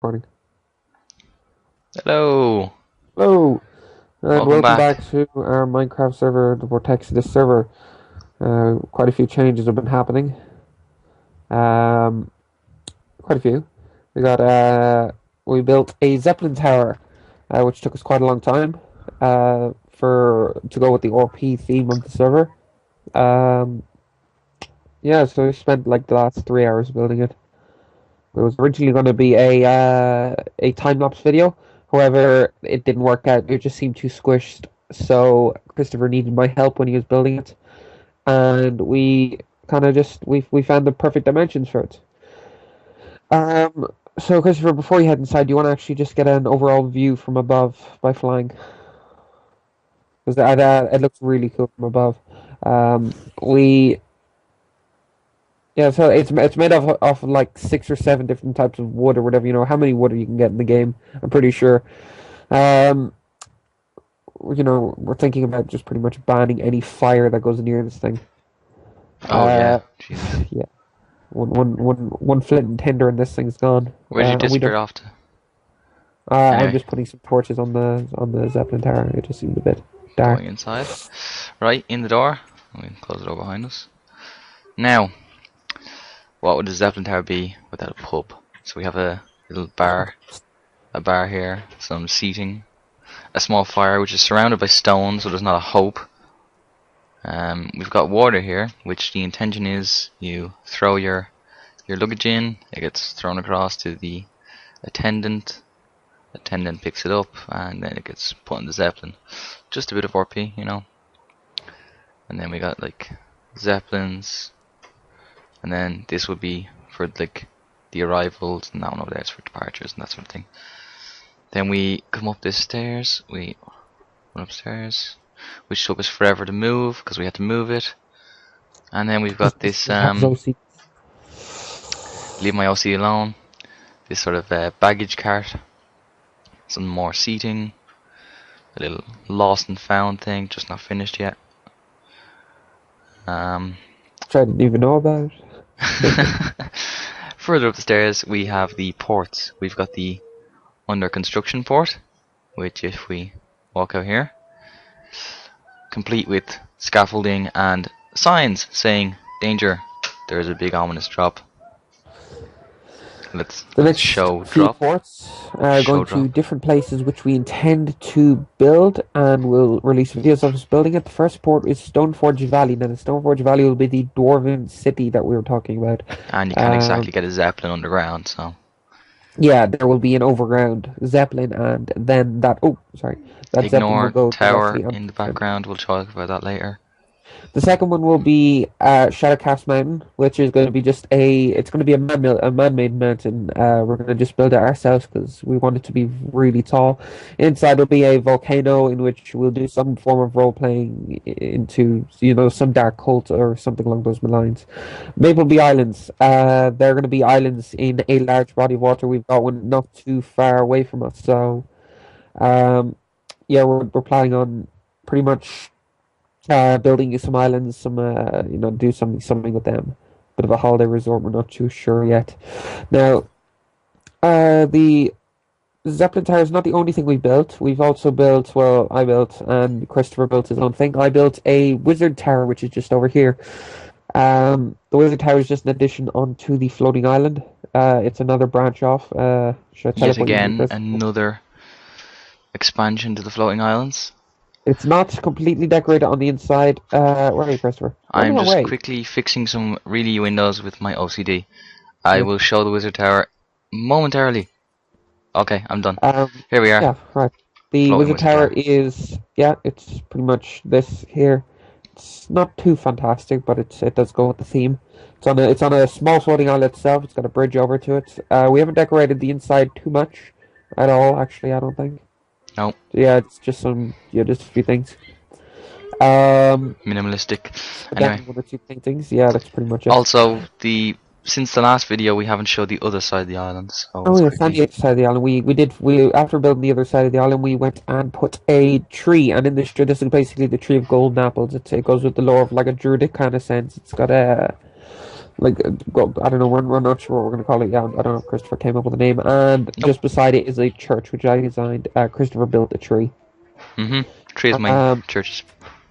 Recording. Hello, Hello, and welcome welcome back. back to our Minecraft server, the Vortexodus server. Quite a few changes have been happening. Um, quite a few. We got we built a Zeppelin tower, which took us quite a long time. For to go with the RP theme of the server. Um, yeah, so we spent like the last 3 hours building it. It was originally going to be a time lapse video. However, it didn't work out. It just seemed too squished. So Christopher needed my help when he was building it, and we kind of just we found the perfect dimensions for it. So Christopher, before you head inside, do you want to actually just get an overall view from above by flying? Because it looks really cool from above. We Yeah, so it's made of like 6 or 7 different types of wood or whatever, how many wood you can get in the game, I'm pretty sure. Um, we're thinking about just pretty much banning any fire that goes near this thing. Oh yeah, Uh, Jesus. yeah, one flint and tinder and this thing's gone. Where did you And we disappear don't. off to? I'm Anyway, just putting some torches on the Zeppelin tower. It just seemed a bit dark. going inside. Right, in the door. We can close the door behind us. Now, what would the Zeppelin Tower be without a pub? So we have a little bar, a bar here, some seating, a small fire which is surrounded by stone, so there's not a hope. We've got water here, which the intention is you throw your luggage in, it gets thrown across to the attendant. Attendant picks it up and then it gets put in the Zeppelin. Just a bit of RP, you know. And then we got like Zeppelins, and then this would be for like the arrivals, and that one over there is for departures and that sort of thing. Then we come up this stairs, we went upstairs, which took us forever to move because we had to move it. And then we've got this leave my OC alone. This sort of baggage cart, some more seating, a little lost and found thing, just not finished yet. Which I didn't even know about. Further up the stairs, we have the ports. We've got the under construction port, which if we walk out here, complete with scaffolding and signs saying danger, there's a big ominous drop. Let's The next show few drop. ports are Show going to drop. different places which we intend to build, and we'll release videos of us building it. The first port is Stoneforge Valley. Now, the Stoneforge Valley will be the dwarven city that we were talking about. And you can't Um, exactly get a Zeppelin underground, so yeah, there will be an overground Zeppelin, and then that Zeppelin will ignore go tower directly on. in the background. We'll talk about that later. The second one will be Shadowcast Mountain, which is going to be it's going to be a man-made mountain. We're going to just build it ourselves because we want it to be really tall. Inside will be a volcano in which we'll do some form of role-playing into, some dark cult or something along those lines. Mapleby Islands. They're going to be islands in a large body of water. We've got one not too far away from us, so um, yeah, we're planning on pretty much building some islands, do something with them. Bit of a holiday resort. We're not too sure yet. Now, the Zeppelin Tower is not the only thing we built. We've also built, well, I built, and Christopher built his own thing. I built a wizard tower, which is just over here. The wizard tower is just an addition onto the floating island. It's another branch off. Should I Yet teleport you to again, Chris? another expansion to the floating islands. It's not completely decorated on the inside. Where are you, Christopher? I'm Running just away. quickly fixing some really windows with my OCD. I Yeah. will show the wizard tower momentarily. Okay, I'm done. Um, Here we are. yeah, right. The Floating Wizard wizard Tower tower. is, yeah, it's pretty much this here. It's not too fantastic, but it does go with the theme. It's on a small floating island itself. It's got a bridge over to it. We haven't decorated the inside too much at all, actually, I don't think. No, Yeah, it's just just a few things. Um, minimalistic. Again, Anyway, one or two paintings. Yeah, that's pretty much it. also since the last video we haven't showed the other side of the island, so Oh let's yes, on quickly. the other side of the island, we after building the other side of the island, we went and put a tree, and in this tree, this is basically the tree of golden apples. It goes with the lore of like a druidic kind of sense. It's got like well, I don't know. We're not sure what we're gonna call it. Yeah, I don't know if Christopher came up with a name. And Nope. just beside it is a church which I designed. Christopher built a tree. Tree is my Um, church's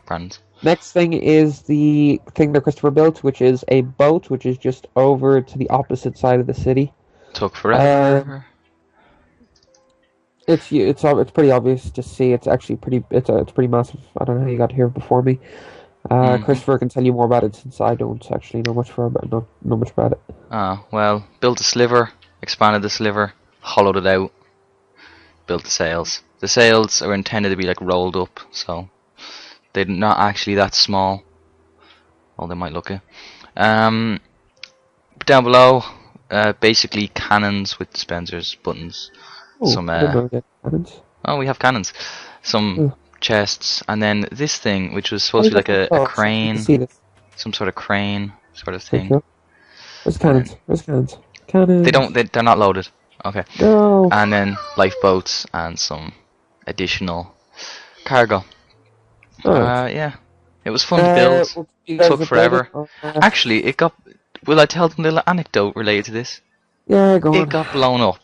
brand. Next thing is the thing that Christopher built, which is a boat, which is just over to the opposite side of the city. Took Um, forever. it's pretty obvious to see. It's actually pretty. It's pretty massive. I don't know how you got here before me. Hmm. Christopher can tell you more about it since I don't actually know much about it. Ah, well, built a sliver, expanded the sliver, hollowed it out, built the sails. The sails are intended to be like rolled up, so they're not actually that small. Well, they might look it. Um, Down below, basically cannons with dispensers, buttons, Oh, some I didn't know we get cannons. oh, we have cannons, some Oh, chests, and then this thing, which was oh, supposed you to be got like some a dogs. You can crane, see this. some sort of crane sort of Pretty thing, cool. Where's and then cannons? Where's cannons? they don't, Cannons. they're not loaded. Okay, No. and then lifeboats and some additional cargo. All right. Yeah, it was fun to build. We'll keep you guys Took updated forever. on Actually, it got. Will I tell them the little anecdote related to this? yeah, go It on. got blown up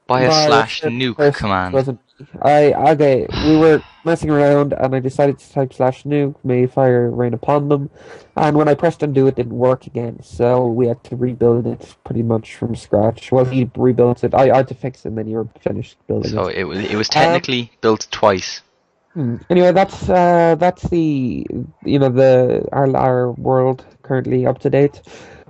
by a By a slash certain nuke person, which command. wasn't me. Okay, we were messing around and I decided to type slash nuke, may fire rain upon them, and when I pressed undo it didn't work again, so we had to rebuild it pretty much from scratch. Well, he rebuilt it, I had to fix it and then you were finished building So it. it was Um, technically built twice. Anyway, that's the the our world currently up to date.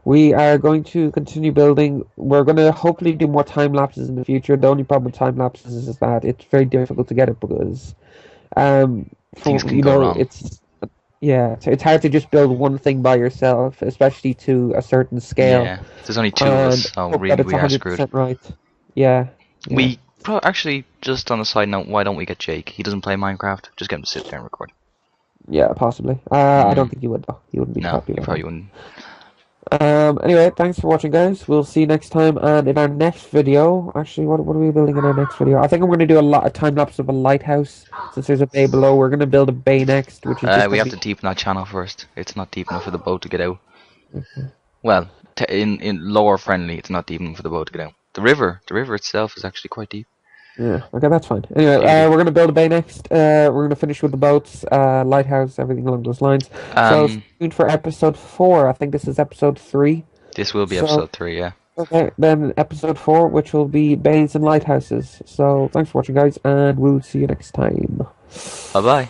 We are going to continue building. We're going to hopefully do more time lapses in the future. The only problem with time lapses is that it's very difficult to get it because Things for can go wrong. it's yeah, it's hard to just build one thing by yourself, especially to a certain scale, Yeah, there's only two of us, and so hope that really it's we are screwed. 100% right. Yeah, yeah. Actually, just on a side note, why don't we get Jake? He doesn't play Minecraft. Just get him to sit there and record. Yeah, possibly. I don't Mm, think you would though. You wouldn't be no, happy he with probably him. wouldn't. Anyway, thanks for watching, guys. We'll see you next time. And in our next video, actually, what are we building in our next video? I think I'm going to do a time lapse of a lighthouse. Since there's a bay below, we're going to build a bay next, which is just We going to have be. to deepen that channel first. It's not deep enough for the boat to get out. Well, in lower friendly, it's not deep enough for the boat to get out. The river itself is actually quite deep. Yeah, okay, that's fine. Anyway, Really deep. we're going to build a bay next. We're going to finish with the boats, lighthouse, everything along those lines. So stay Um, tuned for episode 4. I think this is episode 3. this will be So, episode 3, yeah. okay, then episode 4, which will be bays and lighthouses. So thanks for watching, guys, and we'll see you next time. Bye bye.